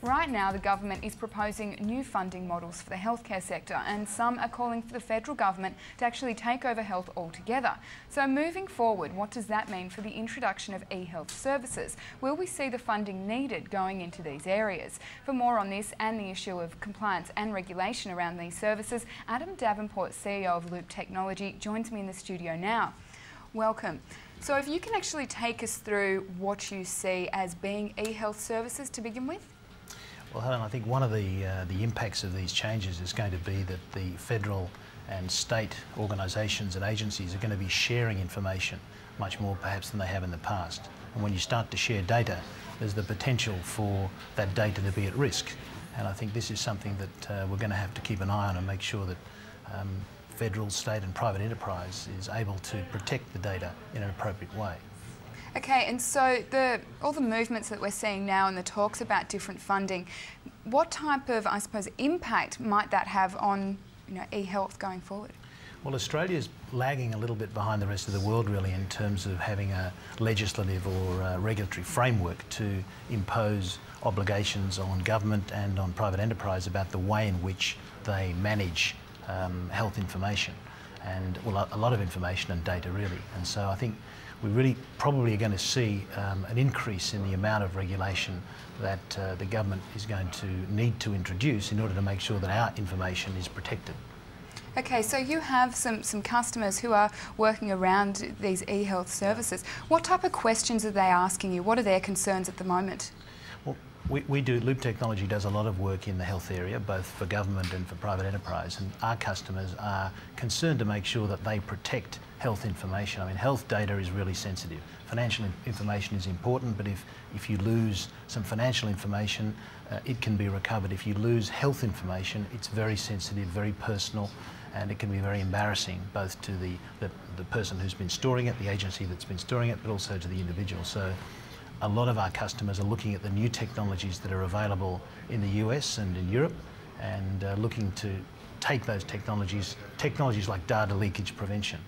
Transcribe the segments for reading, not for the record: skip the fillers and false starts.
Right now, the government is proposing new funding models for the healthcare sector, and some are calling for the federal government to actually take over health altogether. So moving forward, what does that mean for the introduction of eHealth services? Will we see the funding needed going into these areas? For more on this and the issue of compliance and regulation around these services, Adam Davenport, CEO of Loop Technology, joins me in the studio now. Welcome. So if you can actually take us through what you see as being eHealth services to begin with? Well, Helen, I think one of the impacts of these changes is going to be that the federal and state organisations and agencies are going to be sharing information much more perhaps than they have in the past. And when you start to share data, there's the potential for that data to be at risk. And I think this is something that we're going to have to keep an eye on and make sure that federal, state and private enterprise is able to protect the data in an appropriate way. Okay, and so all the movements that we're seeing now and the talks about different funding, what type of, I suppose, impact might that have on eHealth going forward? Well, Australia's lagging a little bit behind the rest of the world really in terms of having a legislative or regulatory framework to impose obligations on government and on private enterprise about the way in which they manage health information, and well, a lot of information and data really. And so I think we really probably are going to see an increase in the amount of regulation that the government is going to need to introduce in order to make sure that our information is protected. Okay, so you have some customers who are working around these eHealth services. What type of questions are they asking you? What are their concerns at the moment? Well, Loop Technology does a lot of work in the health area, both for government and for private enterprise, and our customers are concerned to make sure that they protect health information. I mean, health data is really sensitive. Financial information is important, but if you lose some financial information, it can be recovered. If you lose health information, it's very sensitive, very personal, and it can be very embarrassing, both to the person who's been storing it, the agency that's been storing it, but also to the individual. So a lot of our customers are looking at the new technologies that are available in the US and in Europe, and looking to take those technologies like data leakage prevention,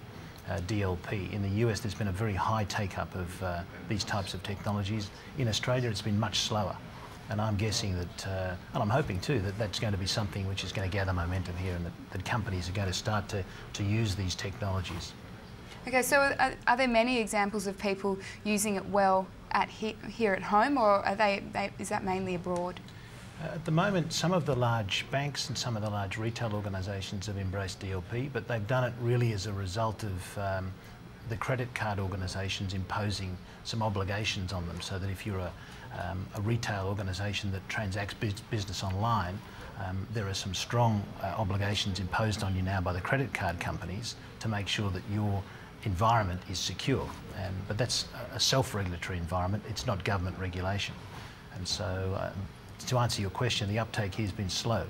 DLP. In the US there's been a very high take-up of these types of technologies. In Australia it's been much slower, and I'm guessing that, and I'm hoping too, that that's going to be something which is going to gather momentum here, and that companies are going to start to use these technologies. Okay, so are there many examples of people using it well here at home, or is that mainly abroad? At the moment, some of the large banks and some of the large retail organisations have embraced DLP, but they've done it really as a result of the credit card organisations imposing some obligations on them, so that if you're a retail organisation that transacts business online, there are some strong obligations imposed on you now by the credit card companies to make sure that your environment is secure. But that's a self-regulatory environment, it's not government regulation. And so to answer your question, the uptake here has been slow.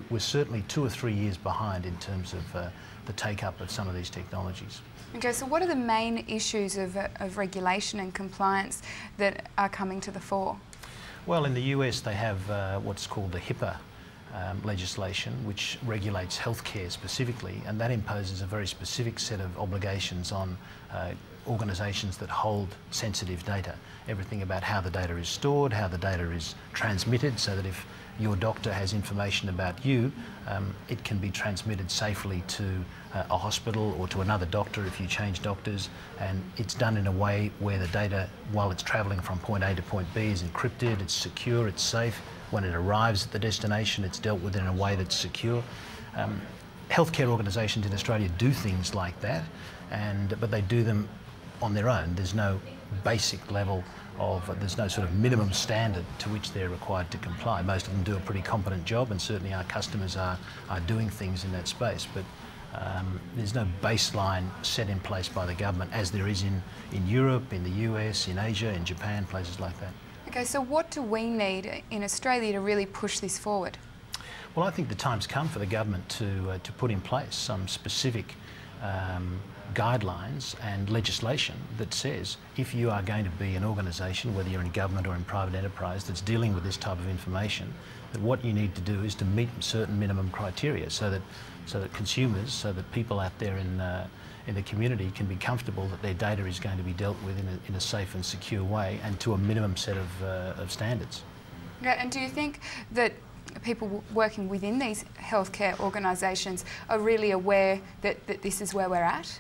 We're certainly 2 or 3 years behind in terms of the take-up of some of these technologies. Okay, so what are the main issues of regulation and compliance that are coming to the fore? Well, in the US they have what's called the HIPAA legislation, which regulates healthcare specifically, and that imposes a very specific set of obligations on organisations that hold sensitive data. Everything about how the data is stored, how the data is transmitted, so that if your doctor has information about you, it can be transmitted safely to a hospital or to another doctor if you change doctors, and it's done in a way where the data, while it's travelling from point A to point B, is encrypted, it's secure, it's safe. When it arrives at the destination, it's dealt with in a way that's secure. Healthcare organisations in Australia do things like that, but they do them on their own. There's no basic level there's no sort of minimum standard to which they're required to comply. Most of them do a pretty competent job, and certainly our customers are doing things in that space, but there's no baseline set in place by the government as there is in Europe, in the US, in Asia, in Japan, places like that. Okay, so what do we need in Australia to really push this forward? Well, I think the time's come for the government to put in place some specific guidelines and legislation that says if you are going to be an organisation, whether you're in government or in private enterprise, that's dealing with this type of information, that what you need to do is to meet certain minimum criteria so that consumers, so that people out there in the community can be comfortable that their data is going to be dealt with in a safe and secure way and to a minimum set of standards. Okay, and do you think that people working within these healthcare organisations are really aware that this is where we're at?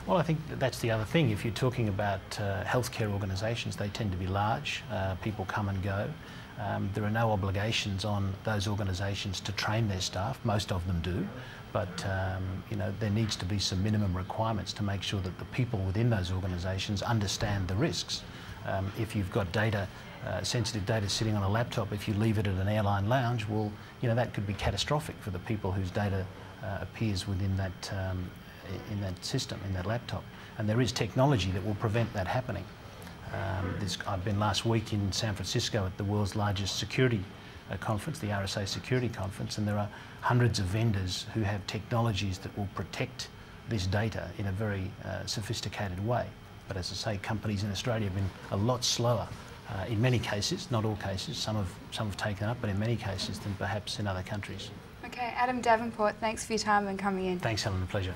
Well, I think that's the other thing. If you're talking about healthcare organisations, they tend to be large. People come and go. There are no obligations on those organisations to train their staff. Most of them do, but you know, there needs to be some minimum requirements to make sure that the people within those organisations understand the risks. If you've got data, sensitive data sitting on a laptop, if you leave it at an airline lounge, well, you know, that could be catastrophic for the people whose data appears within that in that system, in that laptop. And there is technology that will prevent that happening. I've been last week in San Francisco at the world's largest security conference, the RSA Security Conference, and there are hundreds of vendors who have technologies that will protect this data in a very sophisticated way. But as I say, companies in Australia have been a lot slower in many cases, not all cases, some have taken up, but in many cases than perhaps in other countries. Okay, Adam Davenport, thanks for your time and coming in. Thanks, Helen, a pleasure.